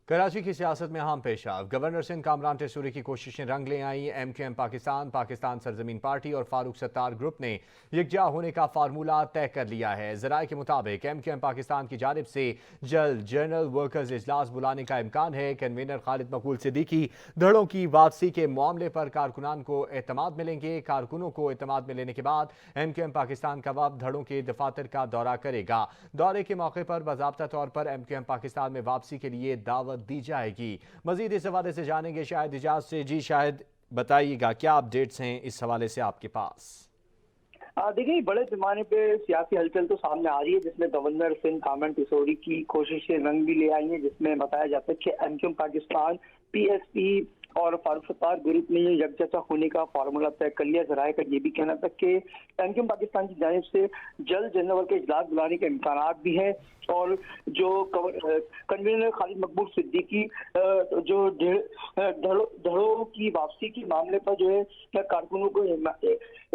कराची की सियासत में अहम पेशा गवर्नर सिंध कामरान टेसूरी की कोशिशें रंग ले आईं। MQM पाकिस्तान, पाकिस्तान सरजमीन पार्टी और फारूक सत्तार ग्रुप ने यकजा होने का फार्मूला तय कर लिया है। ज़राए के मुताबिक MQM पाकिस्तान की जानिब से जल्द जनरल वर्कर्स इजलास बुलाने का इम्कान है। कन्वीनर खालिद मकबूल सिद्दीकी धड़ों की वापसी के मामले पर कारकुनान को एतमाद मिलेंगे। कारकुनों को एतमाद मिलने के बाद MQM पाकिस्तान का वफ़द धड़ों के दफातर का दौरा करेगा। दौरे के मौके पर बाज़ाब्ता तौर पर MQM पाकिस्तान में वापसी के लिए दावत दी जाएगी। मजीद इस हवाले से जानेंगे शाहिद इजाज से। जी शाहिद, बताइएगा क्या अपडेट्स हैं इस हवाले से आपके पास? देखिए, बड़े पैमाने पे सियासी हलचल तो सामने आ रही है, जिसमें गवर्नर सिंध कामरान टेसूरी की कोशिशें रंग भी ले आई हैं, जिसमें बताया जाता है कि MQM पाकिस्तान, PSP और फारूक सत्तार ग्रुप ने ये यकजहत होने का फार्मूला तय कर लिया। ज़राए का ये भी कहना था कि MQM पाकिस्तान की जानिब से जल्द जनरल के इजलास बुलाने के इम्कान भी हैं और जो कन्वीनर खालिद मकबूल सिद्दीकी जो धड़ों की वापसी के मामले पर जो है कारकुनों को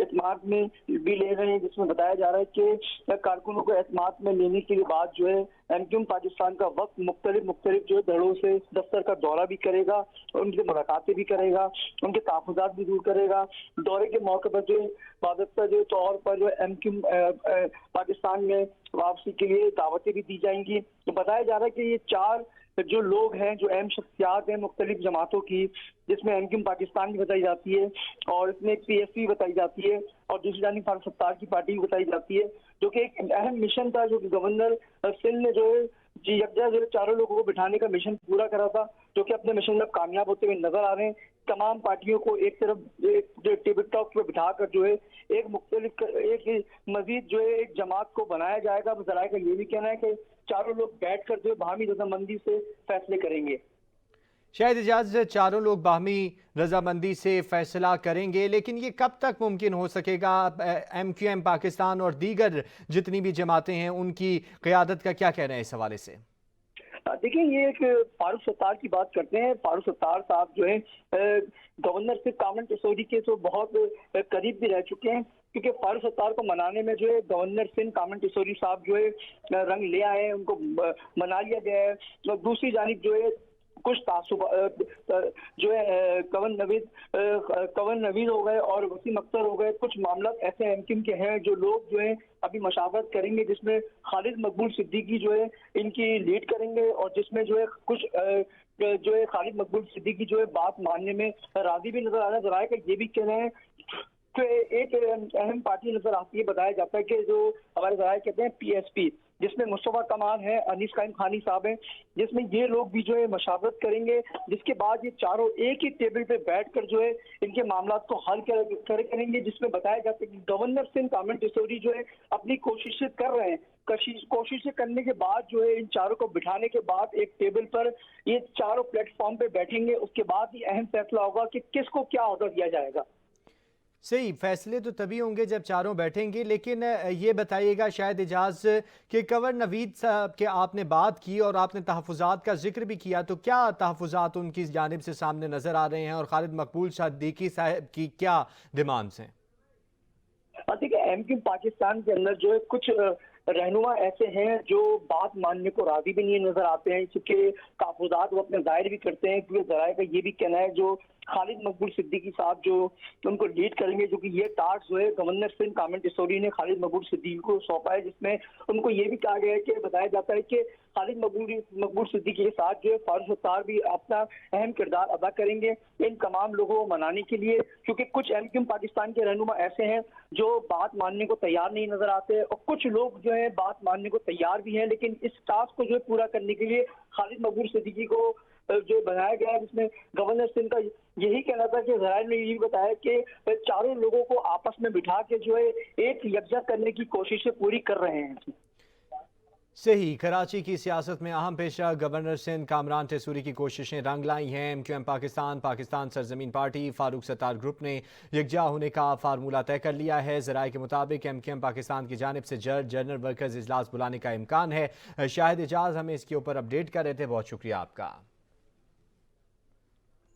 एतमाद में भी ले रहे हैं, जिसमें बताया जा रहा है कि कारकुनों को एतमाद में लेने के बाद जो है MQM पाकिस्तान का वक्त मुख्तलिफ जो है धड़ों से दफ्तर का दौरा भी करेगा, उनसे मुलाकातें भी करेगा, उनके तहफ़्फ़ुज़ात भी दूर करेगा। दौरे के मौके पर जो बाकायदा जो तौर पर जो MQM पाकिस्तान में वापसी के लिए दावतें भी दी जाएंगी। तो बताया जा रहा है कि ये चार जो लोग हैं, जो अहम शख्सियात हैं मुख्तलिफ जमातों की, जिसमें MQM पाकिस्तान भी बताई जाती है और इसमें PSP बताई जाती है और दूसरी जानिब फारूक सत्तार की पार्टी भी बताई जाती है, जो कि एक अहम मिशन था जो कि गवर्नर सिंध ने जो है यकजा जो चारों लोगों को बिठाने का मिशन पूरा करा था, जो कि अपने मिशन में कामयाब होते हुए नजर आ रहे हैं। तमाम पार्टियों को एक तरफ एक टेबल टॉक पर बिठाकर जो है एक मजीद जो है एक जमात को बनाया जाएगा। ज़राए का ये भी कहना है कि चारों लोग बैठकर जो है बाहमी रजामंदी से फैसले करेंगे। शायद इजाज़, चारों लोग बाहमी रजामंदी से फैसला करेंगे, लेकिन ये कब तक मुमकिन हो सकेगा? MQM पाकिस्तान और दीगर जितनी भी जमातें हैं उनकी क़यादत का क्या कहना है इस हवाले से? देखिए, ये एक फारूक सत्तार की बात करते हैं। फारूक सत्तार साहब जो है गवर्नर सिंध कामरान टेसूरी के तो बहुत करीब भी रह चुके हैं, क्योंकि फारूक सत्तार को मनाने में जो है गवर्नर सिंध कामरान टेसूरी साहब जो है रंग ले आए हैं, उनको मना लिया गया है। और दूसरी जानिब जो है कुछ तासुब जो है कवन नवीद हो गए और वसीम अख्तर हो गए। कुछ मामला ऐसे MQM के हैं जो लोग जो है अभी मशावरत करेंगे, जिसमें खालिद मकबूल सिद्दीकी जो है इनकी लीड करेंगे और जिसमें जो है कुछ जो है खालिद मकबूल सिद्दीकी जो है बात मानने में राजी भी नजर आ रहा है। ज़राए का ये भी कह रहे हैं कि एक अहम पार्टी नजर आती है। बताया जाता है कि जो हमारे ज़राए कहते हैं PSP, जिसमें मुस्तफा कमाल है, अनीस कायम खानी साहब हैं, जिसमें ये लोग भी जो है मशावरत करेंगे, जिसके बाद ये चारों एक ही टेबल पे बैठकर जो है इनके मामला को हल करेंगे। जिसमें बताया जाता है कि गवर्नर सिंध कामरान टेसूरी जो है अपनी कोशिशें कर रहे हैं। कोशिशें करने के बाद जो है इन चारों को बिठाने के बाद एक टेबल पर ये चारों प्लेटफॉर्म पे बैठेंगे। उसके बाद ही अहम फैसला होगा कि किसको क्या ऑर्डर दिया जाएगा। सही, फैसले तो तभी होंगे जब चारों बैठेंगे। लेकिन ये बताइएगा शायद इजाज कि कंवर नवीद साहब के आपने बात की और आपने तहफ़्फ़ुज़ात का जिक्र भी किया, तो क्या तहफ़्फ़ुज़ात उनकी जानिब से सामने नज़र आ रहे हैं और खालिद मकबूल सिद्दीकी साहब की क्या डिमांड्स हैं? देखिए, MQM पाकिस्तान के अंदर जो है कुछ रहनुमा ऐसे हैं जो बात मानने को राजी भी नहीं नजर आते हैं, क्योंकि तहफ़्फ़ुज़ात वो अपने जाहिर भी करते हैं। क्योंकि ज़राए का ये भी कहना है जो खालिद मकबूल सिद्दीकी साहब जो उनको लीड करेंगे, जो कि ये टास्क जो है गवर्नर सिंध कामरान टेसूरी ने खालिद मकबूल सिद्दीकी को सौंपा है, जिसमें उनको ये भी कहा गया है कि बताया जाता है कि खालिद मकबूल सिद्दीकी के साथ जो है फारूक सत्तार भी अपना अहम किरदार अदा करेंगे इन तमाम लोगों को मनाने के लिए। क्योंकि कुछ MQM पाकिस्तान के रहनुमा ऐसे हैं जो बात मानने को तैयार नहीं नजर आते और कुछ लोग जो है बात मानने को तैयार भी हैं, लेकिन इस टास्क को जो है पूरा करने के लिए खालिद मकबूल सिद्दीकी को जो बनाया गया है, जिसमें गवर्नर सिंध का यही कहना था कि ज़राए ने ये बताया कि चारों लोगों को आपस में बिठा के जो है एक यकजा करने की कोशिशें पूरी कर रहे हैं। सही, कराची की सियासत में अहम पेशा गवर्नर सिंध कामरान टेसूरी की कोशिशें रंग लाई हैं। MQM पाकिस्तान, पाकिस्तान सरजमीन पार्टी, फारूक सत्तार ग्रुप ने यकजा होने का फार्मूला तय कर लिया है। ज़राए के मुताबिक MQM पाकिस्तान की जानिब से जल्द जनरल वर्कर्स इजलास बुलाने का इम्कान है। शाहिद इजाज़ हमें इसके ऊपर अपडेट कर रहे थे, बहुत शुक्रिया आपका।